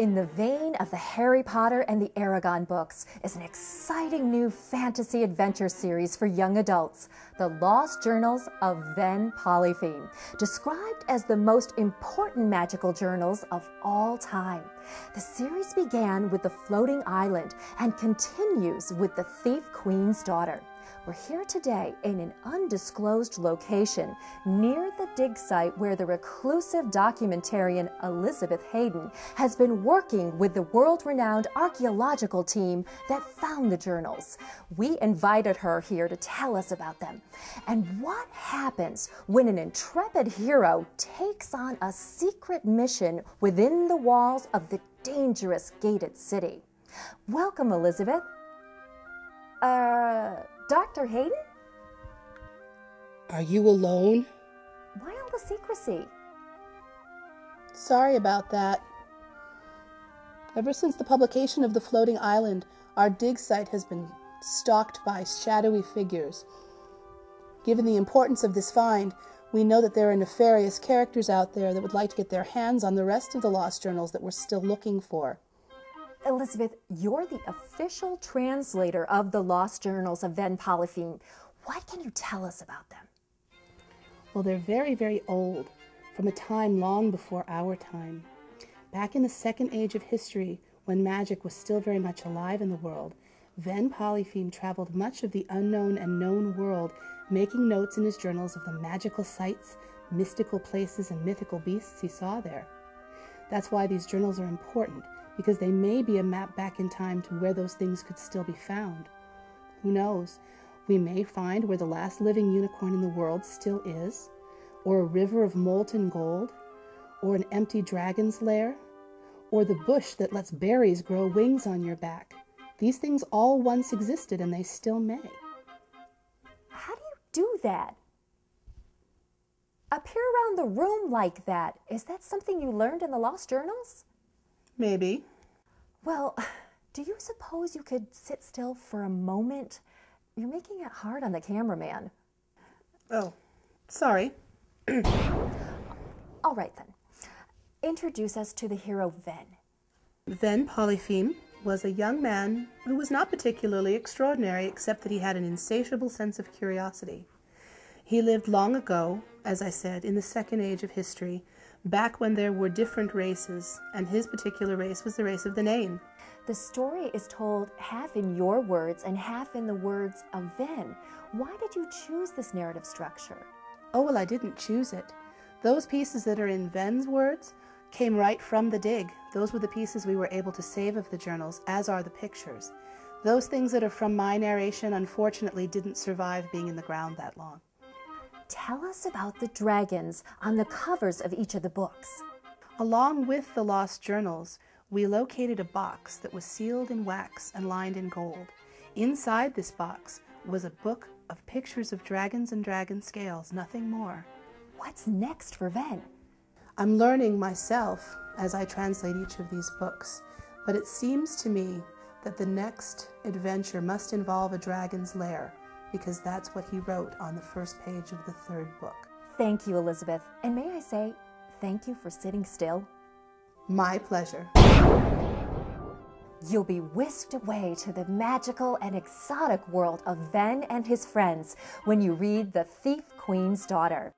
In the vein of the Harry Potter and the Aragon books is an exciting new fantasy adventure series for young adults, The Lost Journals of Ven Polypheme, described as the most important magical journals of all time. The series began with the floating island and continues with the Thief Queen's daughter. We're here today in an undisclosed location near the dig site where the reclusive documentarian Elizabeth Haydon has been working with the world-renowned archaeological team that found the journals. We invited her here to tell us about them and what happens when an intrepid hero takes on a secret mission within the walls of the dangerous gated city. Welcome, Elizabeth. Dr. Haydon? Are you alone? Why all the secrecy? Sorry about that. Ever since the publication of The Floating Island, our dig site has been stalked by shadowy figures. Given the importance of this find, we know that there are nefarious characters out there that would like to get their hands on the rest of the lost journals that we're still looking for. Elizabeth, you're the official translator of the Lost Journals of Ven Polypheme. What can you tell us about them? Well, they're very, very old, from a time long before our time. Back in the Second Age of history, when magic was still very much alive in the world, Ven Polypheme traveled much of the unknown and known world, making notes in his journals of the magical sights, mystical places, and mythical beasts he saw there. That's why these journals are important, because they may be a map back in time to where those things could still be found. Who knows? We may find where the last living unicorn in the world still is, or a river of molten gold, or an empty dragon's lair, or the bush that lets berries grow wings on your back. These things all once existed, and they still may. How do you do that? Appear around the room like that. Is that something you learned in the Lost Journals? Maybe. Well, do you suppose you could sit still for a moment? You're making it hard on the cameraman. Oh, sorry. All right then. Introduce us to the hero Ven. Ven Polypheme was a young man who was not particularly extraordinary, except that he had an insatiable sense of curiosity. He lived long ago, as I said, in the Second Age of history, back when there were different races, and his particular race was the race of the Nain. The story is told half in your words and half in the words of Ven. Why did you choose this narrative structure? Oh, well, I didn't choose it. Those pieces that are in Ven's words came right from the dig. Those were the pieces we were able to save of the journals, as are the pictures. Those things that are from my narration, unfortunately, didn't survive being in the ground that long. Tell us about the dragons on the covers of each of the books. Along with the lost journals, we located a box that was sealed in wax and lined in gold. Inside this box was a book of pictures of dragons and dragon scales, nothing more. What's next for Ven? I'm learning myself as I translate each of these books, but it seems to me that the next adventure must involve a dragon's lair, because that's what he wrote on the first page of the third book. Thank you, Elizabeth. And may I say, thank you for sitting still. My pleasure. You'll be whisked away to the magical and exotic world of Ven and his friends when you read The Thief Queen's Daughter.